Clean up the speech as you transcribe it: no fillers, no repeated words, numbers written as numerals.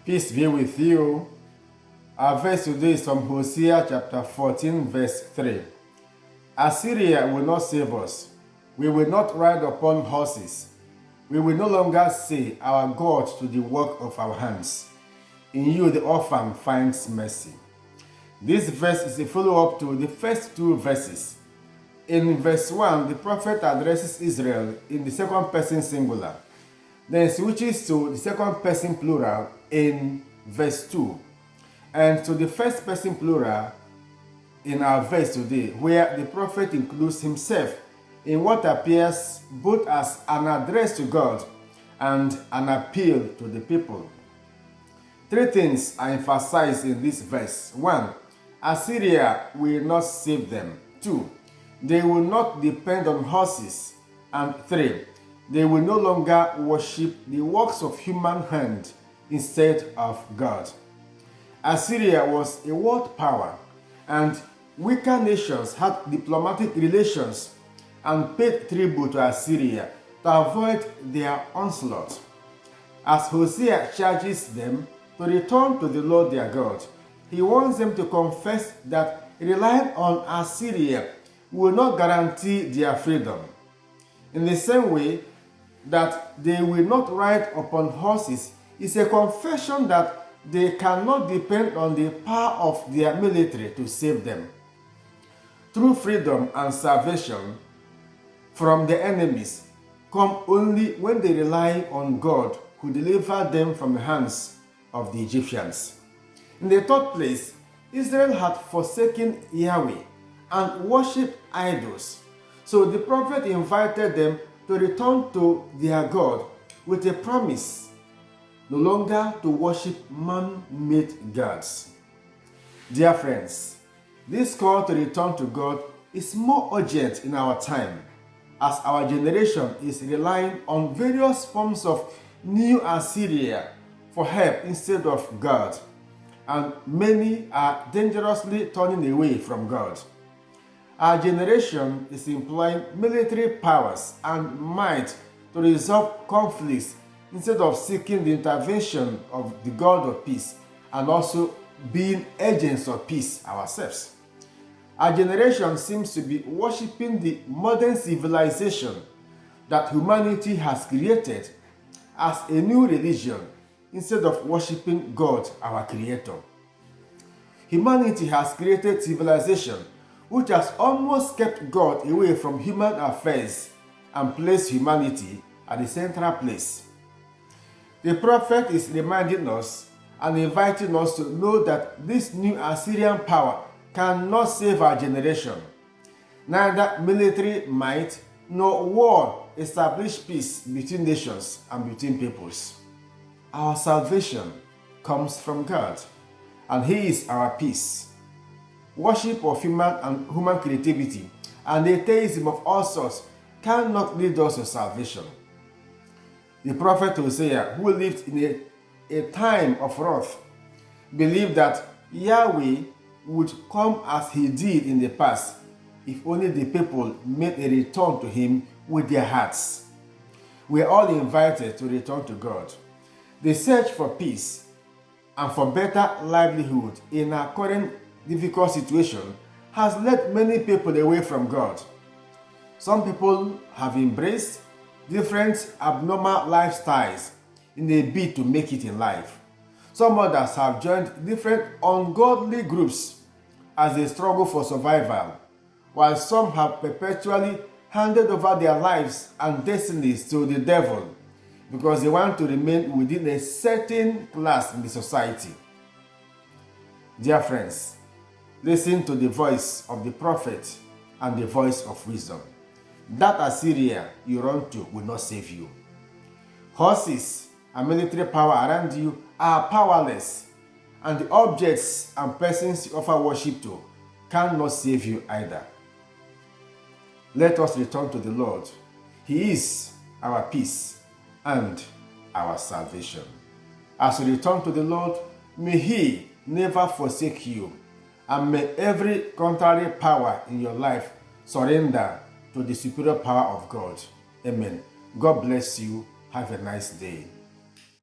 Peace be with you. Our verse today is from Hosea chapter 14, verse 3. Assyria will not save us. We will not ride upon horses. We will no longer say, our God, to the work of our hands. In you the orphan finds mercy. This verse is a follow-up to the first two verses. In verse 1, the prophet addresses Israel in the second person singular, then switches to the second person plural in verse 2, and to the first person plural in our verse today, where the prophet includes himself in what appears both as an address to God and an appeal to the people. Three things are emphasized in this verse. 1. Assyria will not save them. 2. They will not depend on horses. And 3. They will no longer worship the works of human hand instead of God. Assyria was a world power, and weaker nations had diplomatic relations and paid tribute to Assyria to avoid their onslaught. As Hosea charges them to return to the Lord their God, he wants them to confess that relying on Assyria will not guarantee their freedom. In the same way that they will not ride upon horses is a confession that they cannot depend on the power of their military to save them. True freedom and salvation from the enemies come only when they rely on God, who delivered them from the hands of the Egyptians. In the third place, Israel had forsaken Yahweh and worshipped idols. So the prophet invited them to return to their God with a promise no longer to worship man-made gods. Dear friends, this call to return to God is more urgent in our time, as our generation is relying on various forms of new Assyria for help instead of God, and many are dangerously turning away from God. Our generation is employing military powers and might to resolve conflicts instead of seeking the intervention of the God of peace and also being agents of peace ourselves. Our generation seems to be worshiping the modern civilization that humanity has created as a new religion instead of worshiping God, our Creator. Humanity has created civilization which has almost kept God away from human affairs and placed humanity at the central place. The prophet is reminding us and inviting us to know that this new Assyrian power cannot save our generation. Neither military might nor war establish peace between nations and between peoples. Our salvation comes from God, and He is our peace. Worship of human creativity and atheism of all sorts cannot lead us to salvation. The prophet Hosea, who lived in a time of wrath, believed that Yahweh would come as he did in the past if only the people made a return to him with their hearts. We are all invited to return to God. The search for peace and for better livelihood in our current difficult situation has led many people away from God. Some people have embraced different abnormal lifestyles in a bid to make it in life. Some others have joined different ungodly groups as they struggle for survival, while some have perpetually handed over their lives and destinies to the devil because they want to remain within a certain class in the society. Dear friends, listen to the voice of the prophet and the voice of wisdom. That Assyria you run to will not save you. Horses and military power around you are powerless, and the objects and persons you offer worship to cannot save you either. Let us return to the Lord. He is our peace and our salvation. As you return to the Lord, may He never forsake you, and may every contrary power in your life surrender to the superior power of God. Amen. God bless you. Have a nice day.